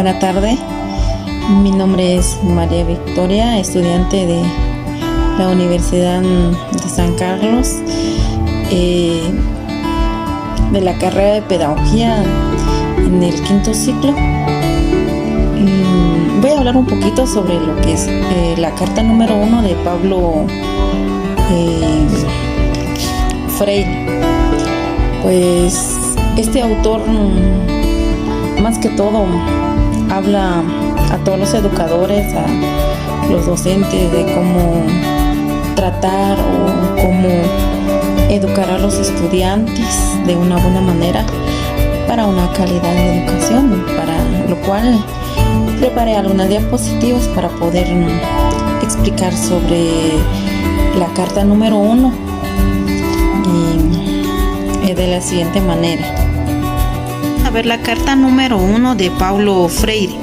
Buena tarde, mi nombre es María Victoria, estudiante de la Universidad de San Carlos, de la carrera de Pedagogía en el 5º ciclo. Voy a hablar un poquito sobre lo que es la carta número 1 de Pablo Freire. Pues este autor, más que todo, habla a todos los educadores, a los docentes, de cómo tratar o cómo educar a los estudiantes de una buena manera para una calidad de educación, para lo cual preparé algunas diapositivas para poder explicar sobre la carta número 1 y de la siguiente manera. A ver, la carta número 1 de Paulo Freire.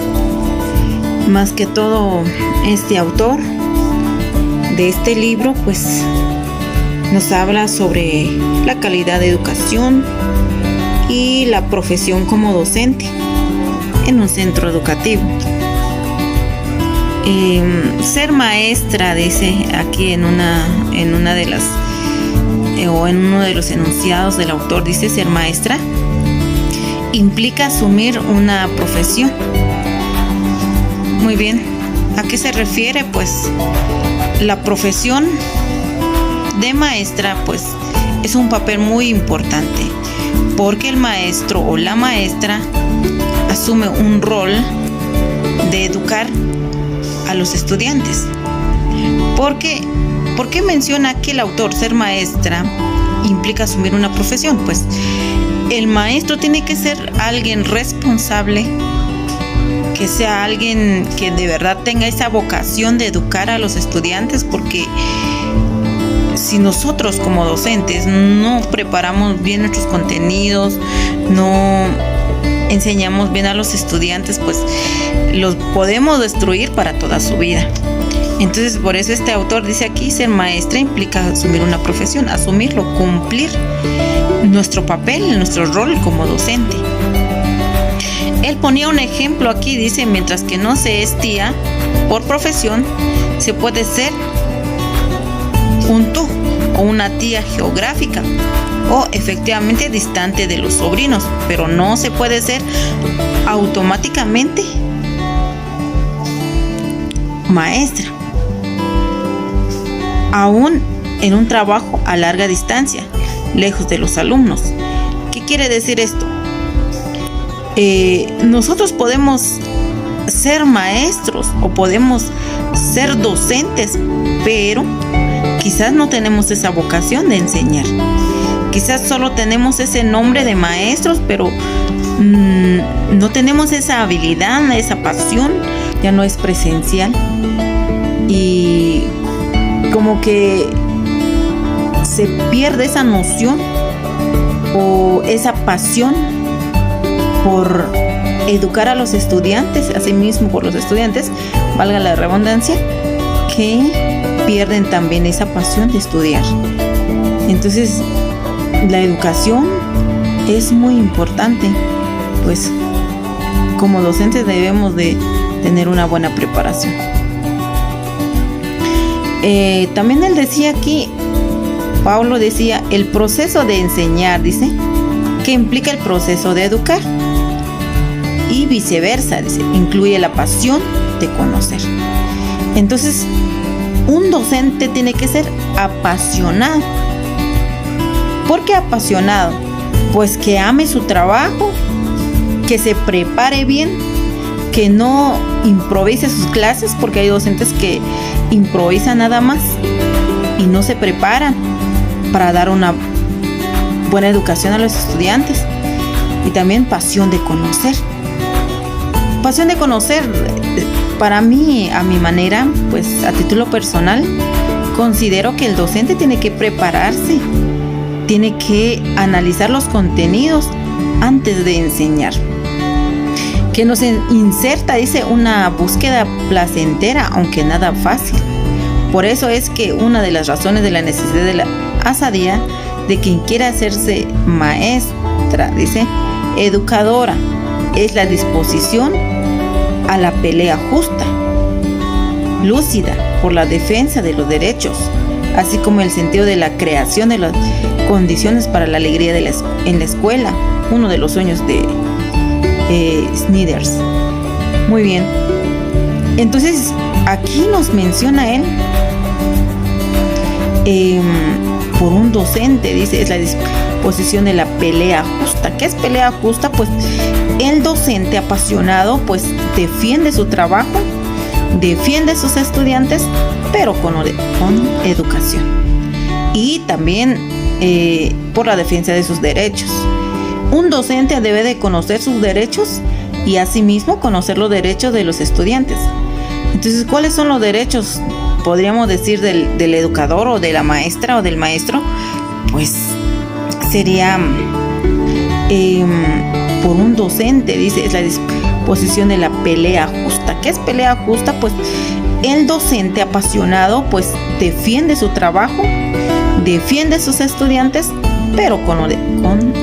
Más que todo, este autor de este libro pues nos habla sobre la calidad de educación y la profesión como docente en un centro educativo. Ser maestra, dice aquí en una de las o en uno de los enunciados del autor, dice: ser maestra implica asumir una profesión. Muy bien, ¿a qué se refiere? Pues la profesión de maestra pues es un papel muy importante, porque el maestro o la maestra asume un rol de educar a los estudiantes. ¿Por qué menciona aquí el autor ser maestra implica asumir una profesión? Pues el maestro tiene que ser alguien responsable, que sea alguien que de verdad tenga esa vocación de educar a los estudiantes, porque si nosotros como docentes no preparamos bien nuestros contenidos, no enseñamos bien a los estudiantes, pues los podemos destruir para toda su vida. Entonces, por eso este autor dice aquí: ser maestra implica asumir una profesión, asumirlo, cumplir nuestro papel, nuestro rol como docente. Él ponía un ejemplo aquí, dice: mientras que no se es tía por profesión, se puede ser un tú o una tía geográfica o efectivamente distante de los sobrinos, pero no se puede ser automáticamente maestra, aún en un trabajo a larga distancia, lejos de los alumnos. ¿Qué quiere decir esto? Nosotros podemos ser maestros o podemos ser docentes, pero quizás no tenemos esa vocación de enseñar. Quizás solo tenemos ese nombre de maestros, pero no tenemos esa habilidad, esa pasión, ya no es presencial. Y como que se pierde esa noción o esa pasión por educar a los estudiantes, asimismo por los estudiantes, valga la redundancia, que pierden también esa pasión de estudiar. Entonces, la educación es muy importante, pues como docentes debemos de tener una buena preparación. También él decía aquí, Pablo decía, el proceso de enseñar, dice, que implica el proceso de educar, y viceversa, dice, incluye la pasión de conocer. Entonces, un docente tiene que ser apasionado. ¿Por qué apasionado? Pues que ame su trabajo, que se prepare bien, que no improvise sus clases, porque hay docentes que improvisan nada más y no se preparan para dar una buena educación a los estudiantes. Y también pasión de conocer. Pasión de conocer, para mí, a mi manera, pues a título personal, considero que el docente tiene que prepararse, tiene que analizar los contenidos antes de enseñar. Que nos inserta, dice, una búsqueda placentera, aunque nada fácil. Por eso es que una de las razones de la necesidad de la osadía de quien quiera hacerse maestra, dice, educadora, es la disposición a la pelea justa, lúcida, por la defensa de los derechos, así como el sentido de la creación de las condiciones para la alegría en la escuela, uno de los sueños de Snider. Muy bien. Entonces, aquí nos menciona él por un docente, dice, es la disposición de la pelea justa. ¿Qué es pelea justa? Pues el docente apasionado pues defiende su trabajo, defiende a sus estudiantes, pero con educación. Y también por la defensa de sus derechos. Un docente debe de conocer sus derechos y asimismo conocer los derechos de los estudiantes. Entonces, ¿cuáles son los derechos, podríamos decir, del educador o de la maestra o del maestro? Pues sería por un docente, dice, es la disposición de la pelea justa. ¿Qué es pelea justa? Pues el docente apasionado pues defiende su trabajo, defiende a sus estudiantes, pero con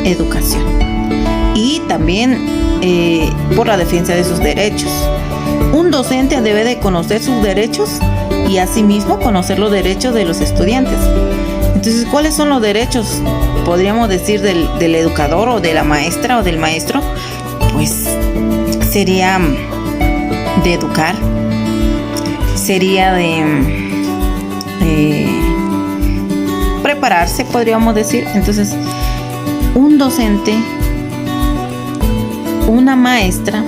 educación. Y también por la defensa de sus derechos. Un docente debe de conocer sus derechos y asimismo conocer los derechos de los estudiantes. Entonces, ¿cuáles son los derechos, podríamos decir, del educador o de la maestra o del maestro? Pues sería de educar, sería de prepararse, podríamos decir. Entonces, un docente, una maestra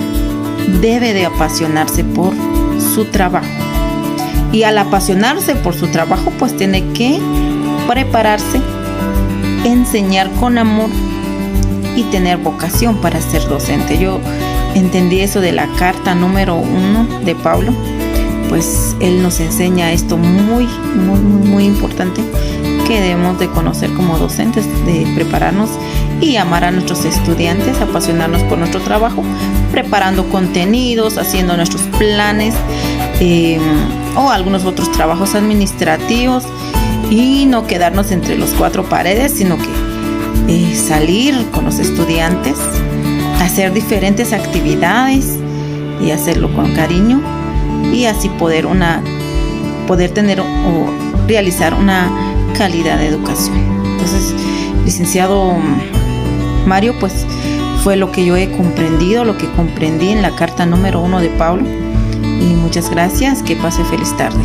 debe de apasionarse por su trabajo, y al apasionarse por su trabajo pues tiene que prepararse, enseñar con amor y tener vocación para ser docente. Yo entendí eso de la carta número 1 de Pablo, pues él nos enseña esto muy importante, que debemos de conocer como docentes, de prepararnos y amar a nuestros estudiantes, apasionarnos por nuestro trabajo, preparando contenidos, haciendo nuestros planes o algunos otros trabajos administrativos, y no quedarnos entre los cuatro paredes, sino que salir con los estudiantes, hacer diferentes actividades y hacerlo con cariño, y así poder tener o realizar una calidad de educación. Entonces, licenciado Mario, pues fue lo que yo he comprendido, lo que comprendí en la carta número 1 de Pablo, y muchas gracias, que pase feliz tarde.